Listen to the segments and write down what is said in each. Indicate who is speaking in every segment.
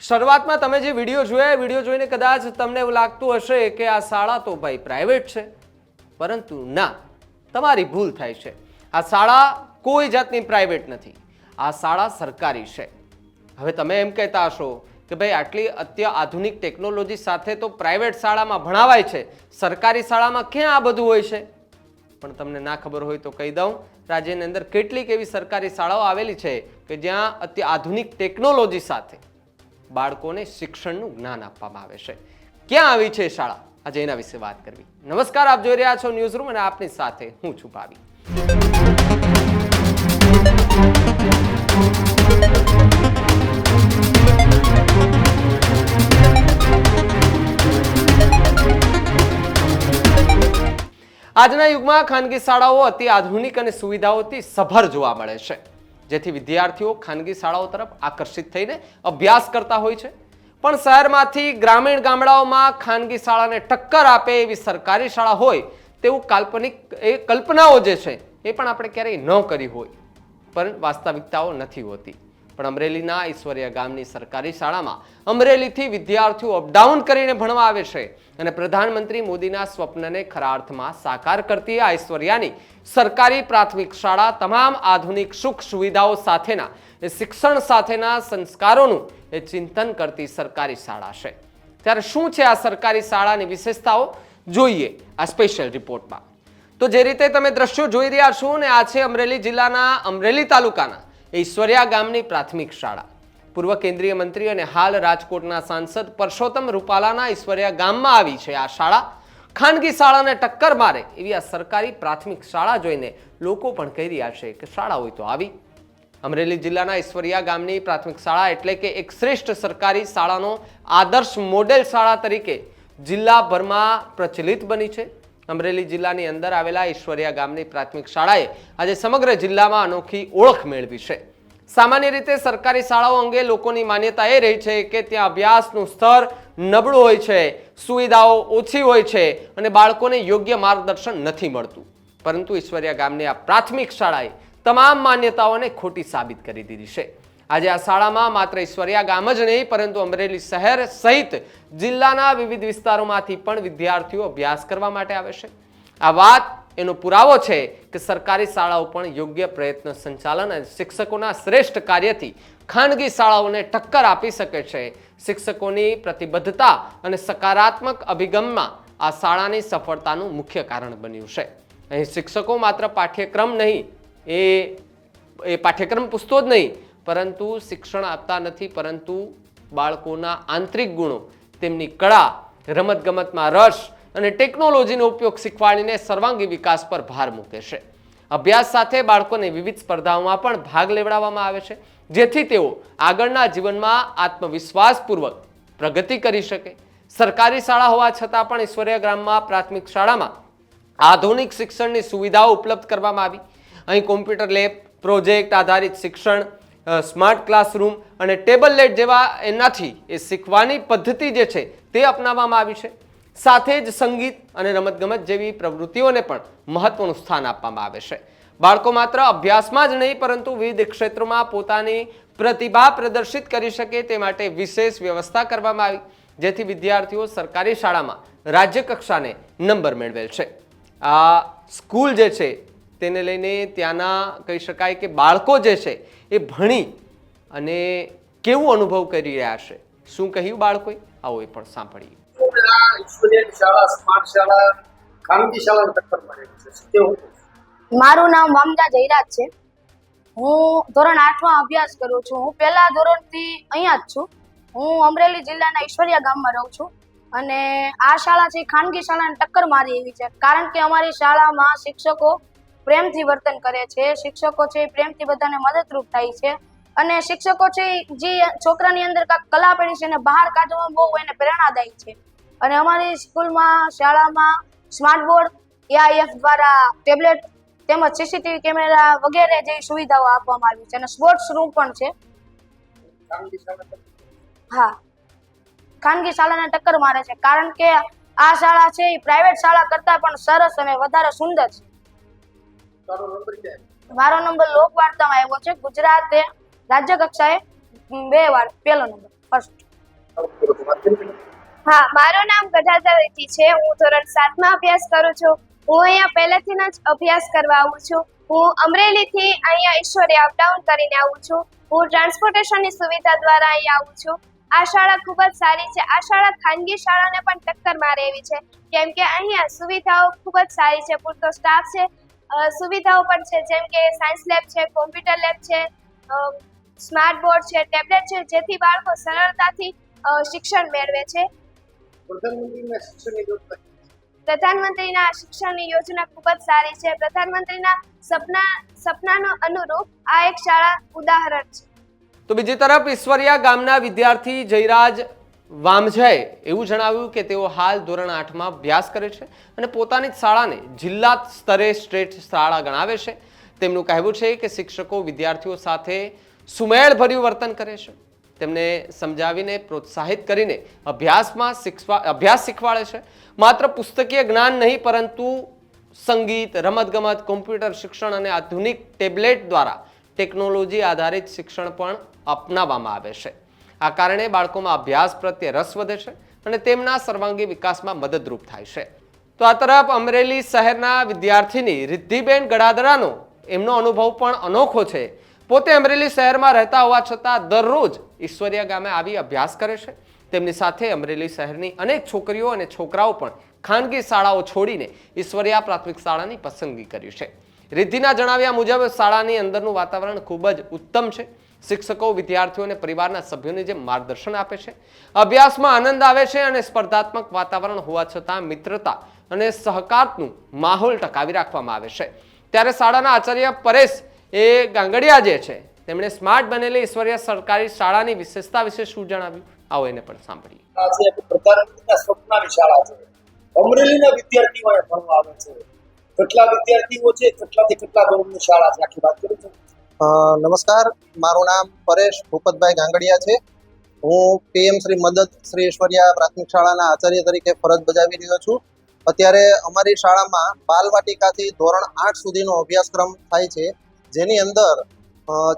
Speaker 1: શરૂઆતમાં તમે જે વિડીયો જોયા, વિડીયો જોઈને કદાચ તમને એવું લાગતું હશે કે આ શાળા તો ભાઈ પ્રાઇવેટ છે, પરંતુ ના, તમારી ભૂલ થાય છે. આ શાળા કોઈ જાતની પ્રાઇવેટ નથી, આ શાળા સરકારી છે. હવે તમે એમ કહેતા હશો કે ભાઈ આટલી અત્યાધુનિક ટેકનોલોજી સાથે તો પ્રાઇવેટ શાળામાં ભણાવાય છે, સરકારી શાળામાં ક્યાં આ બધું હોય છે? પણ તમને ના ખબર હોય તો કહી દઉં, રાજ્યની અંદર કેટલીક એવી સરકારી શાળાઓ આવેલી છે કે જ્યાં અત્યાધુનિક ટેકનોલોજી સાથે બાળકોને શિક્ષણનું જ્ઞાન આપવામાં આવે છે. ક્યાં આવી છે શાળા? આજે એના વિશે વાત કરવી. નમસ્કાર, આપ જોઈ રહ્યા છો ન્યૂઝ રૂમ અને આપની સાથે હું છું ભાવી. આજના યુગમાં ખાનગી શાળાઓ અતિ આધુનિક અને સુવિધાઓથી સભર જોવા મળે છે, જેથી વિદ્યાર્થીઓ ખાનગી શાળાઓ તરફ આકર્ષિત થઈને અભ્યાસ કરતા હોય છે. પણ શહેરમાંથી ગ્રામીણ ગામડાઓમાં ખાનગી શાળાને ટક્કર આપે એવી સરકારી શાળા હોય તેવું કલ્પનાઓ જે છે એ પણ આપણે ક્યારેય ન કરી હોય, પણ વાસ્તવિકતાઓ નથી હોતી. પણ અમરેલીના ઈશ્વરિયા ગામની સરકારી શાળામાં અમરેલીથી વિદ્યાર્થીઓ અપડાઉન કરીને ભણવા આવે છે અને પ્રધાનમંત્રી મોદીના સ્વપ્નને ખરા અર્થમાં સાકાર કરતી આ ઈશ્વરિયાની સરકારી પ્રાથમિક શાળા તમામ આધુનિક સુખ સુવિધાઓ સાથેના શિક્ષણ સાથેના સંસ્કારોનું ચિંતન કરતી સરકારી શાળા છે. ત્યારે શું છે આ સરકારી શાળાની વિશેષતાઓ? જોઈએ આ સ્પેશિયલ રિપોર્ટમાં. તો જે રીતે તમે દ્રશ્યો જોઈ રહ્યા છો ને, આ છે અમરેલી જિલ્લાના અમરેલી તાલુકાના ઈશ્વરિયા ગામની પ્રાથમિક શાળા. પૂર્વ કેન્દ્રીય મંત્રી અને હાલ રાજકોટના સાંસદ પરસોત્તમ રૂપાલાના ઈશ્વરિયા ગામમાં આવી છે આ શાળા. ખાનગી શાળાને ટક્કર મારે એવી આ સરકારી પ્રાથમિક શાળા જોઈને લોકો પણ કહી રહ્યા છે કે શાળા હોય તો આવી. અમરેલી જિલ્લાના ઈશ્વરિયા ગામની પ્રાથમિક શાળા એટલે કે એક શ્રેષ્ઠ સરકારી શાળાનો આદર્શ મોડેલ શાળા તરીકે જિલ્લાભરમાં પ્રચલિત બની છે. અમરેલી જિલ્લાની અંદર આવેલા ઈશ્વરિયા ગામની પ્રાથમિક શાળાએ આજે સમગ્ર જિલ્લામાં અનોખી ઓળખ મેળવી છે. સામાન્ય રીતે સરકારી શાળાઓ અંગે લોકોની માન્યતા એ રહી છે કે ત્યાં અભ્યાસનું સ્તર નબળું હોય છે, સુવિધાઓ ઓછી હોય છે અને બાળકોને યોગ્ય માર્ગદર્શન નથી મળતું. પરંતુ ઈશ્વરિયા ગામની આ પ્રાથમિક શાળાએ તમામ માન્યતાઓને ખોટી સાબિત કરી દીધી છે. આજે આ શાળામાં માત્ર ઈશ્વરિયા ગામ જ નહીં, પરંતુ અમરેલી શહેર સહિત જિલ્લાના વિવિધ વિસ્તારોમાંથી પણ વિદ્યાર્થીઓ અભ્યાસ કરવા માટે આવે છે. આ વાત એનો પુરાવો છે કે સરકારી શાળાઓ પણ યોગ્ય પ્રયત્ન, સંચાલન અને શિક્ષકોના શ્રેષ્ઠ કાર્યથી ખાનગી શાળાઓને ટક્કર આપી શકે છે. શિક્ષકોની પ્રતિબદ્ધતા અને સકારાત્મક અભિગમમાં આ શાળાની સફળતાનું મુખ્ય કારણ બન્યું છે. અહીં શિક્ષકો માત્ર પાઠ્યક્રમ નહીં, એ પાઠ્યક્રમ પૂછતો જ નહીં, પરંતુ શિક્ષણ આપતા નથી, પરંતુ બાળકોના આંતરિક ગુણો, તેમની કળા, રમતગમતમાં રસ અને ટેકનોલોજીનો ઉપયોગ શીખવાડીને સર્વાંગી વિકાસ પર ભાર મૂકે છે. અભ્યાસ સાથે બાળકોને વિવિધ સ્પર્ધાઓમાં પણ ભાગ લેવડાવવામાં આવે છે, જેથી તેઓ આગળના જીવનમાં આત્મવિશ્વાસપૂર્વક પ્રગતિ કરી શકે. સરકારી શાળા હોવા છતાં પણ ઈશ્વરિયા ગ્રામમાં પ્રાથમિક શાળામાં આધુનિક શિક્ષણની સુવિધાઓ ઉપલબ્ધ કરવામાં આવી. અહીં કોમ્પ્યુટર લેબ, પ્રોજેક્ટ આધારિત શિક્ષણ, સ્માર્ટ ક્લાસરૂમ અને ટેબલ લેટ જેવા એનાથી એ શીખવાની પદ્ધતિ જે છે તે અપનાવવામાં આવી છે. સાથે જ સંગીત અને રમતગમત જેવી પ્રવૃત્તિઓને પણ મહત્વનું સ્થાન આપવામાં આવે છે. બાળકો માત્ર અભ્યાસમાં જ નહીં, પરંતુ વિવિધ ક્ષેત્રોમાં પોતાની પ્રતિભા પ્રદર્શિત કરી શકે તે માટે વિશેષ વ્યવસ્થા કરવામાં આવી, જેથી વિદ્યાર્થીઓ સરકારી શાળામાં રાજ્ય કક્ષાને નંબર મેળવેલ છે. આ સ્કૂલ જે છે તેને લઈને ત્યાંના કહી શકાય કે બાળકો જે છે એ ભણી અને કેવું અનુભવ કરી રહ્યા છે, શું કહ્યું બાળકોએ, આવો એ પણ સાંભળીએ.
Speaker 2: મારું નામ મમતા જયરાજ છે. હું ધોરણ 8માં અભ્યાસ કરું છું. હું પહેલા ધોરણથી અહીંયા જ છું. હું અમરેલી જિલ્લાના ઈશ્વરિયા ગામમાં રહું છું અને આ શાળા છે ખાનગી શાળાને ટક્કર મારી એવી છે, કારણ કે અમારી શાળામાં શિક્ષકો પ્રેમથી વર્તન કરે છે. શિક્ષકો છે પ્રેમથી બધાને મદદરૂપ થાય છે અને શિક્ષકો છે જે છોકરાની અંદર કાંઈક કલા પડી છે એને બહાર કાઢવામાં બહુ એને પ્રેરણાદાયી છે. અને અમારી સ્કૂલમાં, શાળામાં સ્માર્ટ બોર્ડ, એઆઈએફ દ્વારા ટેબ્લેટ તેમજ સીસીટીવી કેમેરા વગેરે જેવી સુવિધાઓ આપવામાં આવી છે અને સ્પોર્ટ્સ રૂમ પણ છે. હા, ખાનગી શાળાને ટક્કર મારે છે, કારણ કે આ શાળા છે એ પ્રાઇવેટ શાળા કરતાં પણ સરસ અને વધારે સુંદર છે. મારો નંબર લોકવાર્તામાં આવ્યો છે. ગુજરાતે રાજ્ય કક્ષાએ 2 વાર પહેલો નંબર, ફર્સ્ટ.
Speaker 3: હા, મારું નામ ગઢાધર રીતિ છે. હું ધોરણ 7માં અભ્યાસ કરું છું. હું અહીંયા પહેલેથી જ અભ્યાસ કરવા આવું છું. હું અમરેલીથી અહીંયા ઈશ્વરીયા અપડાઉન કરીને આવું છું. હું ટ્રાન્સપોર્ટેશનની સુવિધા દ્વારા અહીંયા આવું છું. આ શાળા ખૂબ જ સારી છે. આ શાળા ખાનગી શાળાને પણ ટક્કર મારે એવી છે, કેમ કે અહીંયા સુવિધાઓ ખૂબ જ સારી છે. પૂરતો સ્ટાફ છે, સુવિધાઓ પણ છે, જેમ કે સાયન્સ લેબ છે, કોમ્પ્યુટર લેબ છે, સ્માર્ટ બોર્ડ છે, ટેબ્લેટ છે, જેથી બાળકો સરળતાથી શિક્ષણ મેળવે છે. પ્રધાનમંત્રીના શિક્ષણની યોજના ખૂબ જ સારી છે. પ્રધાનમંત્રીના સપનાનો અનુરૂપ આ એક શાળા ઉદાહરણ છે.
Speaker 1: તો બીજી તરફ ઈશ્વરિયા ગામના વિદ્યાર્થી જયરાજ વામજાએ એવું જણાવ્યું કે તેઓ હાલ ધોરણ 8માં અભ્યાસ કરે છે અને પોતાની જ શાળાને જિલ્લા સ્તરે શ્રેષ્ઠ શાળા ગણાવે છે. તેમનું કહેવું છે કે શિક્ષકો વિદ્યાર્થીઓ સાથે સુમેળભર્યું વર્તન કરે છે, તેમને સમજાવીને પ્રોત્સાહિત કરીને અભ્યાસ શીખવાડે છે. માત્ર પુસ્તકીય જ્ઞાન નહીં, પરંતુ સંગીત, રમતગમત, કોમ્પ્યુટર શિક્ષણ અને આધુનિક ટેબ્લેટ દ્વારા ટેકનોલોજી આધારિત શિક્ષણ પણ અપનાવવામાં આવે છે. આ કારણે બાળકોમાં અભ્યાસ પ્રત્યે રસ વધે છે અને તેમના સર્વાંગી વિકાસમાં મદદરૂપ થાય છે. તો આ તરફ અમરેલી શહેરના વિદ્યાર્થીની રિદ્ધિબેન ગડાદરાનો એમનો અનુભવ પણ અનોખો છે. પોતે અમરેલી શહેરમાં રહેતા હોવા છતાં દરરોજ ઈશ્વરિયા ગામે આવી અભ્યાસ કરે છે. તેમની સાથે અમરેલી શહેરની અનેક છોકરીઓ અને છોકરાઓ પણ ખાનગી શાળાઓ છોડીને ઈશ્વરિયા પ્રાથમિક શાળાની પસંદગી કરી છે. રિદ્ધિના જણાવ્યા મુજબ શાળાની અંદરનું વાતાવરણ ખૂબ જ ઉત્તમ છે. શિક્ષકો વિદ્યાર્થીઓ અને પરિવારના સભ્યોને જે માર્ગદર્શન આપે છે, અભ્યાસમાં આનંદ આવે છે અને સ્પર્ધાત્મક વાતાવરણ હોવા છતાં મિત્રતા અને સહકારનું માહોલ ટકાવી રાખવામાં આવે છે. ત્યારે શાળાના આચાર્ય પરેશ ગાંગડિયા જે છે, તેમણે સ્માર્ટ બનેલી ઈશ્વરિયા સરકારી શાળાની વિશેષતા વિશે શું જણાવ્યું, આવો એને પણ સાંભળીએ.
Speaker 4: પ્રધાનમંત્રીના સપનાની શાળા છે. અમરેલીના વિદ્યાર્થીઓ અહીંયા ભણવા આવે છે. કેટલા વિદ્યાર્થીઓ છે, કેટલાથી કેટલા ધોરણની શાળા છે, આખી વાત કરી છે.
Speaker 5: નમસ્કાર, મારું નામ પરેશ ભૂપતભાઈ ગાંગડિયા છે. હું પીએમ શ્રી મદદ શ્રી ઈશ્વરિયા પ્રાથમિક શાળાના આચાર્ય તરીકે ફરજ બજાવી રહ્યો છું. અત્યારે અમારી શાળામાં બાલવાટિકાથી ધોરણ 8 સુધીનો અભ્યાસક્રમ થાય છે, જેની અંદર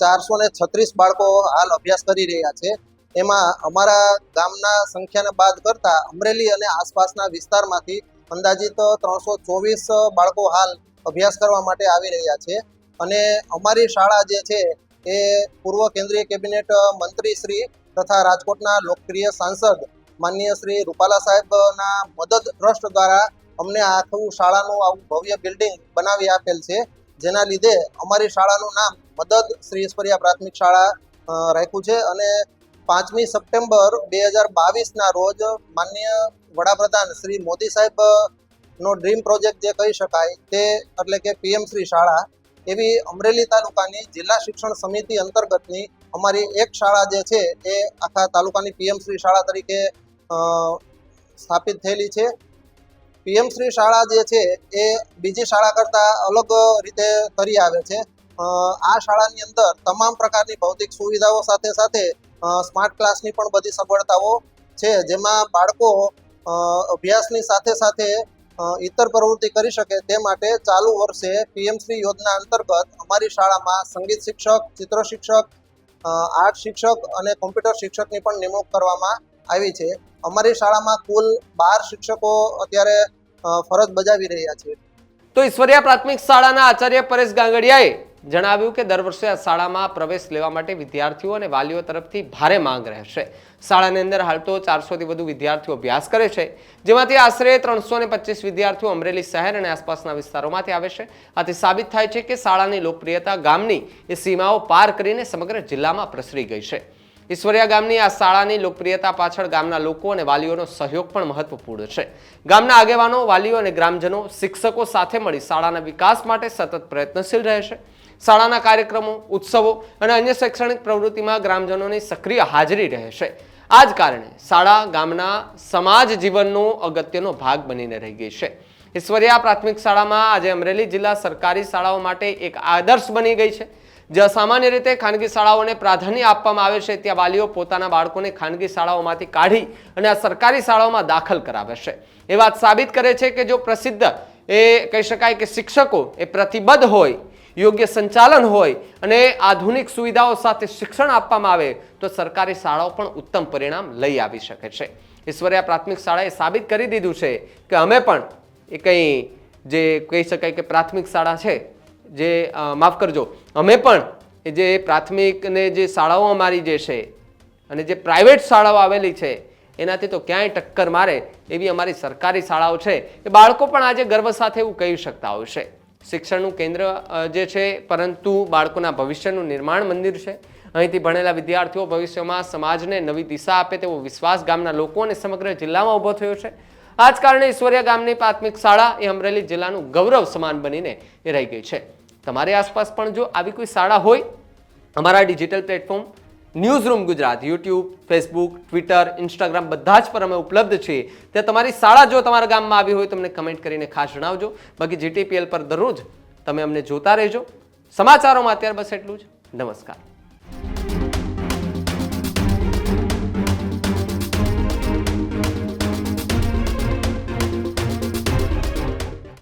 Speaker 5: 436 બાળકો હાલ અભ્યાસ કરી રહ્યા છે. એમાં અમારા ગામના સંખ્યાને બાદ કરતા અમરેલી અને આસપાસના વિસ્તારમાંથી અંદાજિત 324 બાળકો હાલ અભ્યાસ કરવા માટે આવી રહ્યા છે. અને અમારી શાળા જે છે એ પૂર્વ કેન્દ્રીય કેબિનેટ મંત્રી શ્રી તથા રાજકોટના લોકપ્રિય સાંસદ માનનીય શ્રી રૂપાલા સાહેબના મદદ ટ્રસ્ટ દ્વારા અમને આખું શાળાનું આવું ભવ્ય બિલ્ડિંગ બનાવી આપેલ છે, જેના લીધે અમારી શાળાનું નામ મદદ શ્રી ઈશ્વરિયા પ્રાથમિક શાળા રાખ્યું છે. અને 5મી સપ્ટેમ્બર 2022ના રોજ માનનીય વડાપ્રધાન શ્રી મોદી સાહેબનો ડ્રીમ પ્રોજેક્ટ જે કહી શકાય તે એટલે કે પીએમ શ્રી શાળા એવી અમરેલી તાલુકાની જિલ્લા શિક્ષણ સમિતિ અંતર્ગતની અમારી એક શાળા જે છે એ આખા તાલુકાની પીએમ શ્રી શાળા તરીકે સ્થાપિત થયેલી છે. પીએમ શ્રી શાળા જે છે એ બીજી શાળા કરતાં અલગ રીતે કરી આવે છે. આ શાળાની અંદર તમામ પ્રકારની ભૌતિક સુવિધાઓ સાથે સાથે સ્માર્ટ ક્લાસની પણ બધી સગવડતાઓ છે, જેમાં બાળકો અભ્યાસની સાથે સાથે ઇતર પ્રવૃત્તિ કરી શકે તે માટે ચાલુ વર્ષે પીએમશ્રી યોજના અંતર્ગત અમારી શાળામાં સંગીત શિક્ષક, ચિત્ર શિક્ષક, આર્ટ શિક્ષક અને કોમ્પ્યુટર શિક્ષકની પણ નિમણૂક કરવામાં આવી છે. અમારી શાળામાં કુલ 12 શિક્ષકો અત્યારે ફરજ બજાવી રહ્યા છે.
Speaker 1: તો ઈશ્વરિયા પ્રાથમિક શાળાના આચાર્ય પરેશ ગાંગડિયાએ જણાવ્યું કે દર વર્ષે આ શાળામાં પ્રવેશ લેવા માટે વિદ્યાર્થીઓ અને વાલીઓ તરફથી ભારે માંગ રહેશે. શાળાની અંદર હાલ તો 400થી વધુ વિદ્યાર્થીઓ અભ્યાસ કરે છે, જેમાંથી આશરે 325 વિદ્યાર્થીઓ અમરેલી શહેર અને આસપાસના વિસ્તારોમાંથી આવે છે. આથી સાબિત થાય છે કે શાળાની લોકપ્રિયતા ગામની એ સીમાઓ પાર કરીને સમગ્ર જિલ્લામાં પ્રસરી ગઈ છે. ઈશ્વરિયા ગામની આ શાળાની લોકપ્રિયતા પાછળ ગામના લોકો અને વાલીઓનો સહયોગ પણ મહત્વપૂર્ણ છે. ગામના આગેવાનો, વાલીઓ અને ગ્રામજનો, શિક્ષકો સાથે મળી શાળાના વિકાસ માટે સતત પ્રયત્નશીલ રહે છે. શાળાના કાર્યક્રમો, ઉત્સવો અને અન્ય શૈક્ષણિક પ્રવૃત્તિમાં ગ્રામજનોની સક્રિય હાજરી રહે છે. આ જ કારણે શાળા ગામના સમાજ જીવનનો અગત્યનો ભાગ બનીને રહી ગઈ છે. ઈશ્વરિયા પ્રાથમિક શાળામાં આજે અમરેલી જિલ્લા સરકારી શાળાઓ માટે એક આદર્શ બની ગઈ છે. જ્યાં સામાન્ય રીતે ખાનગી શાળાઓને પ્રાધાન્ય આપવામાં આવે છે, ત્યાં વાલીઓ પોતાના બાળકોને ખાનગી શાળાઓમાંથી કાઢી અને આ સરકારી શાળાઓમાં દાખલ કરાવે છે. એ વાત સાબિત કરે છે કે જો પ્રસિદ્ધ એ કહી શકાય કે શિક્ષકો એ પ્રતિબદ્ધ હોય, યોગ્ય સંચાલન હોય અને આધુનિક સુવિધાઓ સાથે શિક્ષણ આપવામાં આવે તો સરકારી શાળાઓ પણ ઉત્તમ પરિણામ લઈ આવી શકે છે. ઈશ્વરિયા પ્રાથમિક શાળાએ સાબિત કરી દીધું છે કે અમે પણ એ કંઈ જે કહી શકાય કે પ્રાથમિક શાળા છે જે માફ કરજો અમે પણ એ જે પ્રાથમિક ને જે શાળાઓ અમારી જે છે અને જે પ્રાઇવેટ શાળાઓ આવેલી છે એનાથી તો ક્યાંય ટક્કર મારે એવી અમારી સરકારી શાળાઓ છે. એ બાળકો પણ આજે ગર્વ સાથે એવું કહી શકતા હોય છે. શિક્ષણનું કેન્દ્ર જે છે પરંતુ બાળકોના ભવિષ્યનું નિર્માણ મંદિર છે. અહીંથી ભણેલા વિદ્યાર્થીઓ ભવિષ્યમાં સમાજને નવી દિશા આપે તેવો વિશ્વાસ ગામના લોકો અને સમગ્ર જિલ્લામાં ઊભો થયો છે. આ જ કારણે ઈશ્વરિયા ગામની પ્રાથમિક શાળા એ અમરેલી જિલ્લાનું ગૌરવ સમાન બનીને એ રહી ગઈ છે. તમારી આસપાસ પણ જો આવી કોઈ શાળા હોય, અમારા digital platform news room Gujarat YouTube, Facebook, Twitter, Instagram બધા જ પર અમે ઉપલબ્ધ છીએ. ત્યાં તમારી શાળા જો તમારા ગામમાં આવી હોય તમને કમેન્ટ કરીને ખાસ જણાવજો. બાકી GTPL પર દરરોજ તમે અમને જોતા રહેજો. સમાચારોમાં અત્યારે બસ એટલું જ. નમસ્કાર.